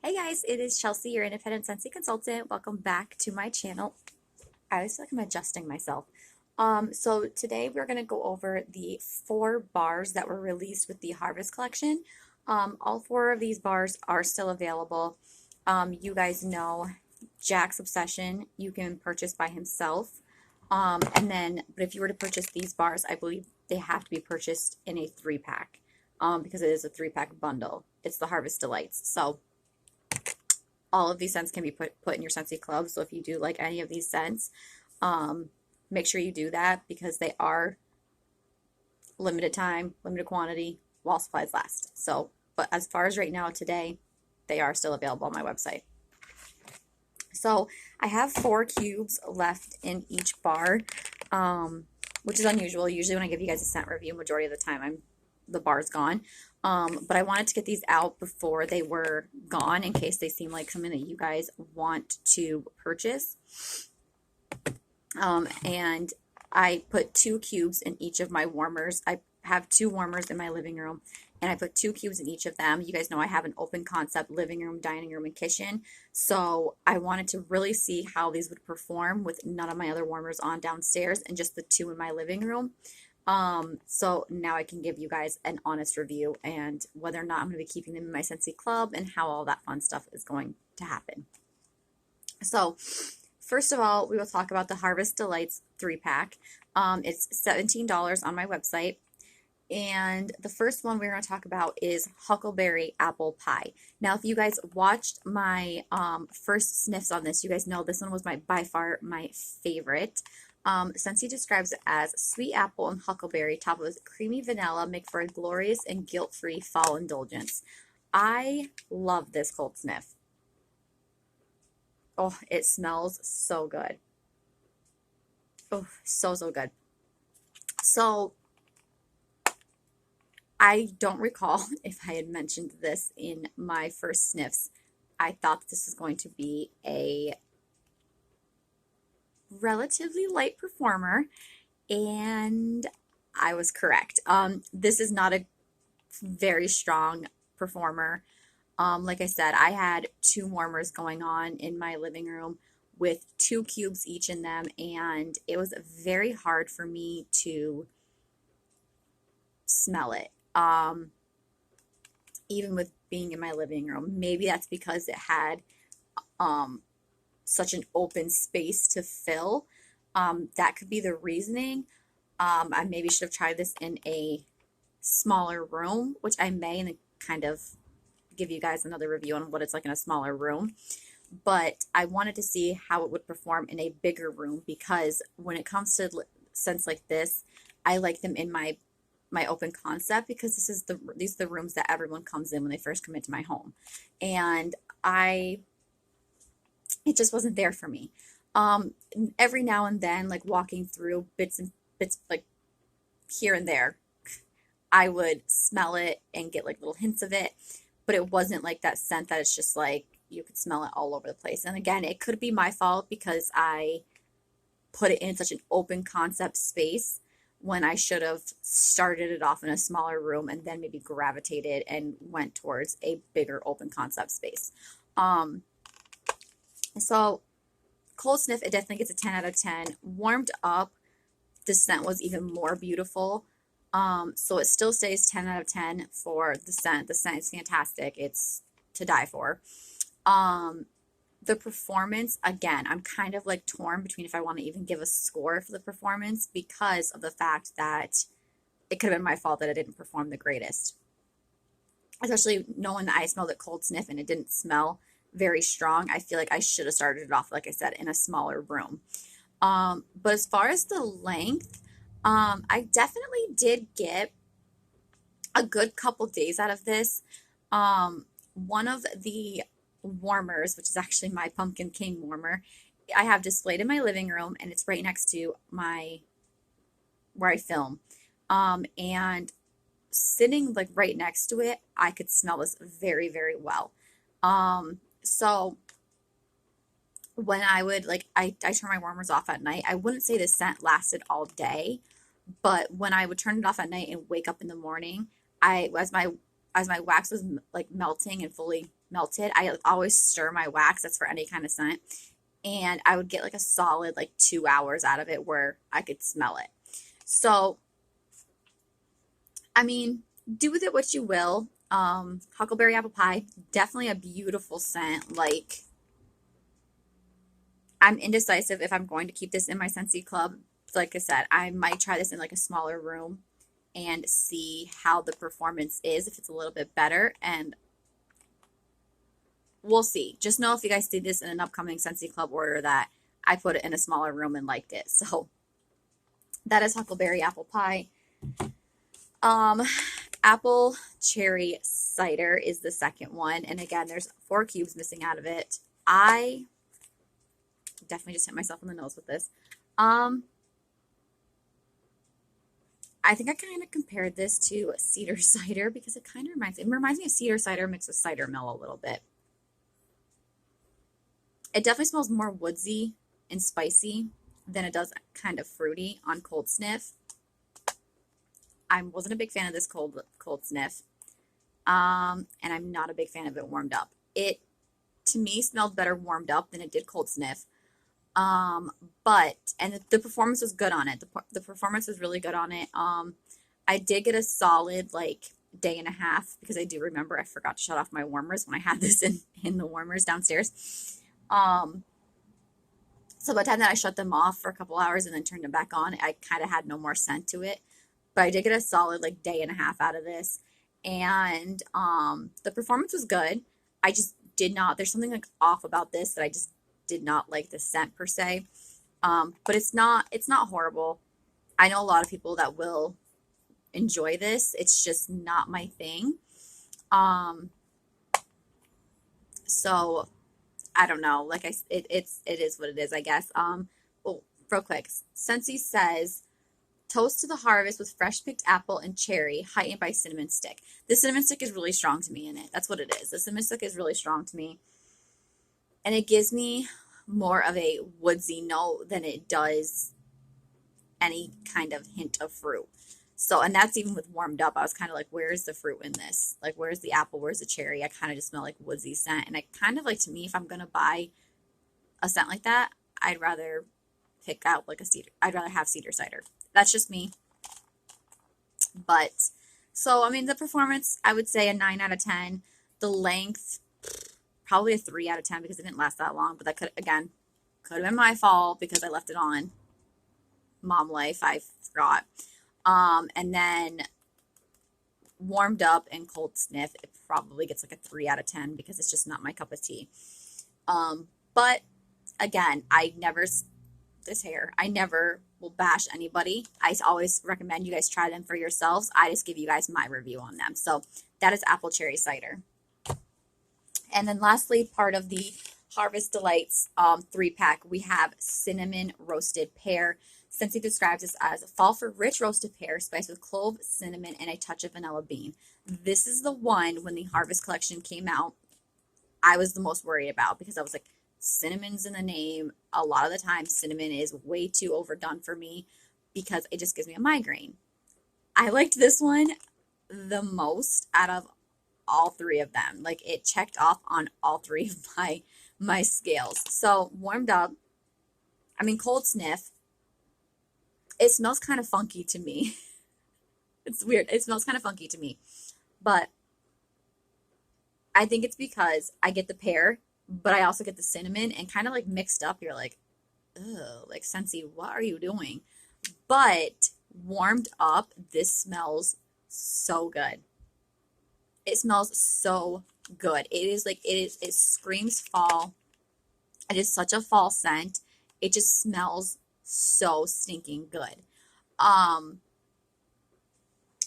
Hey guys, it is Chelsea, your independent Scentsy consultant. Welcome back to my channel. I always feel like I'm adjusting myself. So today we're going to go over the 4 bars that were released with the Harvest collection. All 4 of these bars are still available. You guys know Jack's Obsession you can purchase by himself. But if you were to purchase these bars, I believe they have to be purchased in a 3-pack because it is a 3-pack bundle. It's the Harvest Delights. So all of these scents can be put in your Scentsy Club. So if you do like any of these scents, make sure you do that because they are limited time, limited quantity, while supplies last. So, but as far as right now today, they are still available on my website. So I have 4 cubes left in each bar, which is unusual. Usually when I give you guys a scent review, majority of the time the bar's gone. But I wanted to get these out before they were gone in case they seem like something that you guys want to purchase. And I put 2 cubes in each of my warmers. I have 2 warmers in my living room, and I put 2 cubes in each of them. You guys know I have an open concept living room, dining room, and kitchen. So I wanted to really see how these would perform with none of my other warmers on downstairs and just the 2 in my living room. So now I can give you guys an honest review and whether or not I'm going to be keeping them in my Scentsy Club and how all that fun stuff is going to happen. So first of all, we will talk about the Harvest Delights 3-pack. It's $17 on my website. And the first one we're going to talk about is Huckleberry Apple Pie. Now, if you guys watched my first sniffs on this, you guys know this one was by far my favorite. Scentsy describes it as sweet apple and huckleberry topped with creamy vanilla make for a glorious and guilt-free fall indulgence. I love this cold sniff. Oh, it smells so good. Oh, so good. So I don't recall if I had mentioned this in my first sniffs. I thought this was going to be a relatively light performer, and I was correct. This is not a very strong performer. Like I said, I had 2 warmers going on in my living room with 2 cubes each in them, and it was very hard for me to smell it. Even with being in my living room. Maybe that's because it had such an open space to fill. That could be the reasoning. I maybe should have tried this in a smaller room, which I may, and kind of give you guys another review on what it's like in a smaller room. But I wanted to see how it would perform in a bigger room because when it comes to scents like this, I like them in my open concept because these are the rooms that everyone comes in when they first come into my home. And it just wasn't there for me. Every now and then, like walking through bits like here and there, I would smell it and get like little hints of it, but it wasn't like that scent that it's just like you could smell it all over the place. And again, it could be my fault because I put it in such an open concept space when I should have started it off in a smaller room and then maybe gravitated and went towards a bigger open concept space. So cold sniff, it definitely gets a 10 out of 10. Warmed up, the scent was even more beautiful. So it still stays 10 out of 10 for the scent. The scent is fantastic. It's to die for. The performance, again, I'm kind of like torn between if I want to even give a score for the performance because of the fact that it could have been my fault that it didn't perform the greatest. Especially knowing that I smelled it cold sniff and it didn't smell very strong. I feel like I should have started it off, like I said, in a smaller room. But as far as the length, I definitely did get a good couple days out of this. One of the warmers, which is actually my Pumpkin King warmer, I have displayed in my living room, and it's right next to where I film. And sitting like right next to it, I could smell this very, very well. So when I would I turn my warmers off at night, I wouldn't say the scent lasted all day, but when I would turn it off at night and wake up in the morning, as my wax was like melting and fully melted. I always stir my wax. That's for any kind of scent. And I would get like a solid like 2 hours out of it where I could smell it. So, I mean, do with it what you will. Huckleberry Apple Pie, definitely a beautiful scent. Like, I'm indecisive if I'm going to keep this in my Scentsy Club. Like I said, I might try this in like a smaller room and see how the performance is, if it's a little bit better, and we'll see. Just know if you guys see this in an upcoming Scentsy Club order that I put it in a smaller room and liked it. So that is Huckleberry Apple Pie. Apple Cherry Cider is the second one. And again, there's 4 cubes missing out of it. I definitely just hit myself in the nose with this. I think I kind of compared this to cedar cider because it kind of reminds me of cedar cider mixed with cider mill a little bit. It definitely smells more woodsy and spicy than it does kind of fruity on cold sniff. I wasn't a big fan of this cold sniff. And I'm not a big fan of it warmed up. It, to me, smelled better warmed up than it did cold sniff. But the performance was good on it. The performance was really good on it. I did get a solid like day and a half because I do remember I forgot to shut off my warmers when I had this in the warmers downstairs. So by the time that I shut them off for a couple hours and then turned them back on, I kind of had no more scent to it. But I did get a solid like day and a half out of this. And the performance was good. I just did not, there's something like off about this that I just did not like the scent per se. But it's not horrible. I know a lot of people that will enjoy this. It's just not my thing. So I don't know. Like it is what it is, I guess. Well, real quick, Scentsy says, toast to the harvest with fresh picked apple and cherry, heightened by cinnamon stick. The cinnamon stick is really strong to me in it. That's what it is. The cinnamon stick is really strong to me. And it gives me more of a woodsy note than it does any kind of hint of fruit. So, and that's even with warmed up. I was kind of like, where's the fruit in this? Like, where's the apple? Where's the cherry? I kind of just smell like woodsy scent. And I kind of like, to me, if I'm going to buy a scent like that, I'd rather pick out like a cedar. I'd rather have cedar cider. That's just me. But, so, I mean, the performance, I would say a 9 out of 10. The length, probably a 3 out of 10 because it didn't last that long. But that could have been my fault because I left it on. Mom life, I forgot. And then warmed up and cold sniff, it probably gets like a 3 out of 10 because it's just not my cup of tea. But again, I never will bash anybody. I always recommend you guys try them for yourselves. I just give you guys my review on them. So that is Apple Cherry Cider. And then lastly, part of the Harvest Delights 3-pack, we have Cinnamon Roasted Pear. Scentsy describes this as a fall for rich roasted pear spiced with clove, cinnamon, and a touch of vanilla bean. This is the one, when the Harvest collection came out, I was the most worried about because I was like, cinnamon's in the name. A lot of the time, cinnamon is way too overdone for me because it just gives me a migraine. I liked this one the most out of all 3 of them. Like, it checked off on all 3 of my scales. So, warmed up. I mean, cold sniff. It smells kind of funky to me. It's weird. It smells kind of funky to me. But I think it's because I get the pear, but I also get the cinnamon and kind of like mixed up. You're like, ugh, like Scentsy, what are you doing? But warmed up, this smells so good. It smells so good. It screams fall. It is such a fall scent. It just smells so stinking good.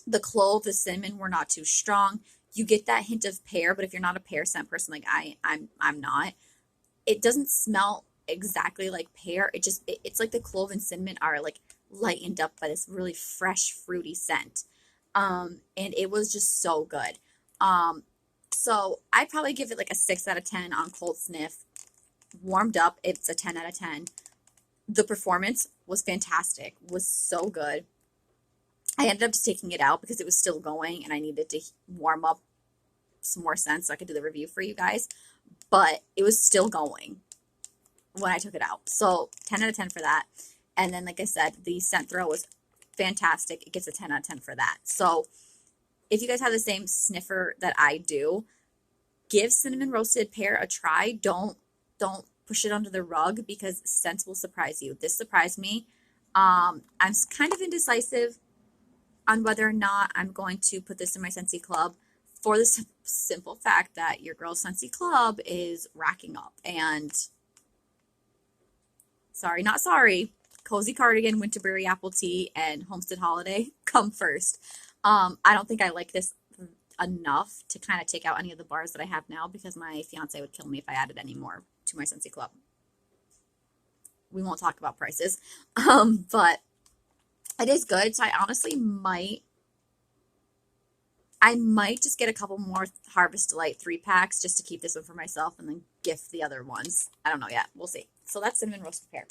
The clove, the cinnamon were not too strong. You get that hint of pear, but if you're not a pear scent person like I'm not, it doesn't smell exactly like pear. It's like the clove and cinnamon are like lightened up by this really fresh fruity scent. And it was just so good. So I'd probably give it like a 6 out of 10 on cold sniff. Warmed up, it's a 10 out of 10. The performance was fantastic, was so good. I ended up just taking it out because it was still going and I needed to warm up some more scents so I could do the review for you guys. But it was still going when I took it out. So 10 out of 10 for that. And then, like I said, the scent throw was fantastic. It gets a 10 out of 10 for that. So if you guys have the same sniffer that I do, give cinnamon roasted pear a try. Don't push it under the rug because scents will surprise you. This surprised me. I'm kind of indecisive on whether or not I'm going to put this in my Scentsy Club for the simple fact that your girl's Scentsy Club is racking up. And sorry, not sorry, Cozy Cardigan, Winterberry Apple Tea, and Homestead Holiday come first. I don't think I like this enough to kind of take out any of the bars that I have now because my fiance would kill me if I added any more to my Scentsy Club. We won't talk about prices, but it is good. So I honestly might just get a couple more Harvest Delight 3-packs just to keep this one for myself and then gift the other ones. I don't know yet. We'll see. So that's cinnamon roasted pear.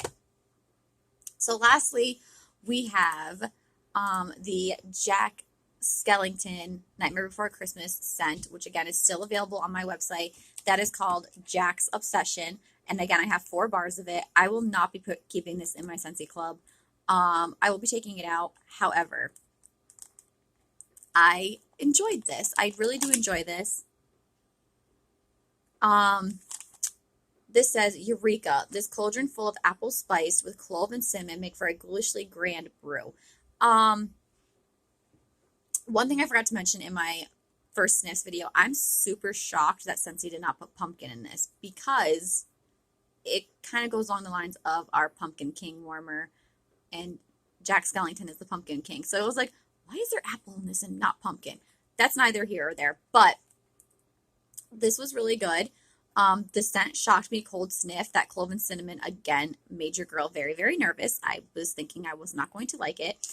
So lastly, we have the Jack Skellington Nightmare Before Christmas scent, which again is still available on my website. That is called Jack's Obsession. And again, I have 4 bars of it. I will not be keeping this in my Scentsy Club. I will be taking it out. However, I enjoyed this. I really do enjoy this. This says, Eureka, this cauldron full of apple spice with clove and cinnamon make for a ghoulishly grand brew. One thing I forgot to mention in my first Sniffs video, I'm super shocked that Scentsy did not put pumpkin in this because it kind of goes along the lines of our Pumpkin King warmer, and Jack Skellington is the Pumpkin King. So it was like, why is there apple in this and not pumpkin? That's neither here or there, but this was really good. The scent shocked me, cold sniff. That clove and cinnamon, again, made your girl very, very nervous. I was thinking I was not going to like it.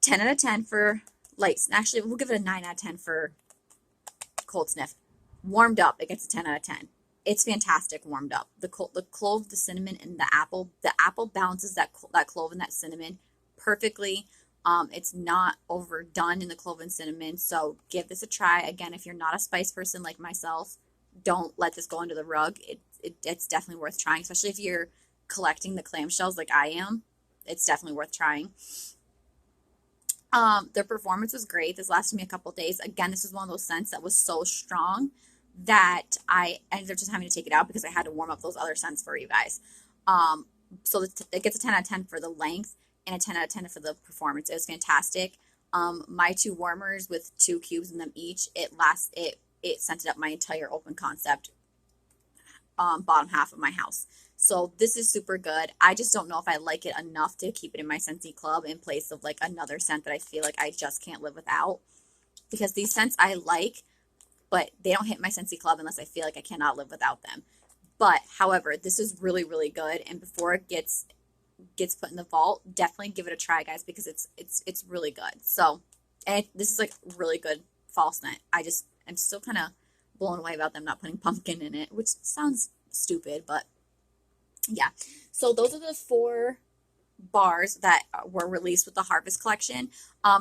10 out of 10 for light. Actually, we'll give it a 9 out of 10 for cold sniff. Warmed up, it gets a 10 out of 10. It's fantastic warmed up. The clove, the cinnamon, and the apple. The apple balances that clove and that cinnamon perfectly. It's not overdone in the clove and cinnamon, so give this a try. Again, if you're not a spice person like myself, don't let this go under the rug. It's definitely worth trying, especially if you're collecting the clamshells like I am. It's definitely worth trying. Their performance was great. This lasted me a couple days. Again, this is one of those scents that was so strong that I ended up just having to take it out because I had to warm up those other scents for you guys. So it gets a 10 out of 10 for the length and a 10 out of 10 for the performance. It was fantastic. My 2 warmers with 2 cubes in them each, it scented up my entire open concept bottom half of my house. So this is super good. I just don't know if I like it enough to keep it in my Scentsy Club in place of like another scent that I feel like I just can't live without. Because these scents I like, but they don't hit my Scentsy Club unless I feel like I cannot live without them. But however, this is really, really good. And before it gets put in the vault, definitely give it a try, guys, because it's really good. So, and this is like really good fall scent. I'm still kind of blown away about them not putting pumpkin in it, which sounds stupid, but yeah. So those are the 4 bars that were released with the Harvest Collection.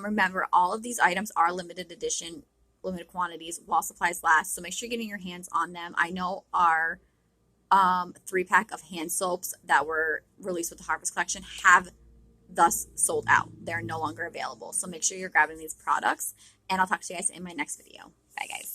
Remember, all of these items are limited edition, limited quantities while supplies last, so make sure you're getting your hands on them. I know our 3-pack of hand soaps that were released with the Harvest Collection have thus sold out. They're no longer available, so make sure you're grabbing these products, and I'll talk to you guys in my next video. Bye, guys.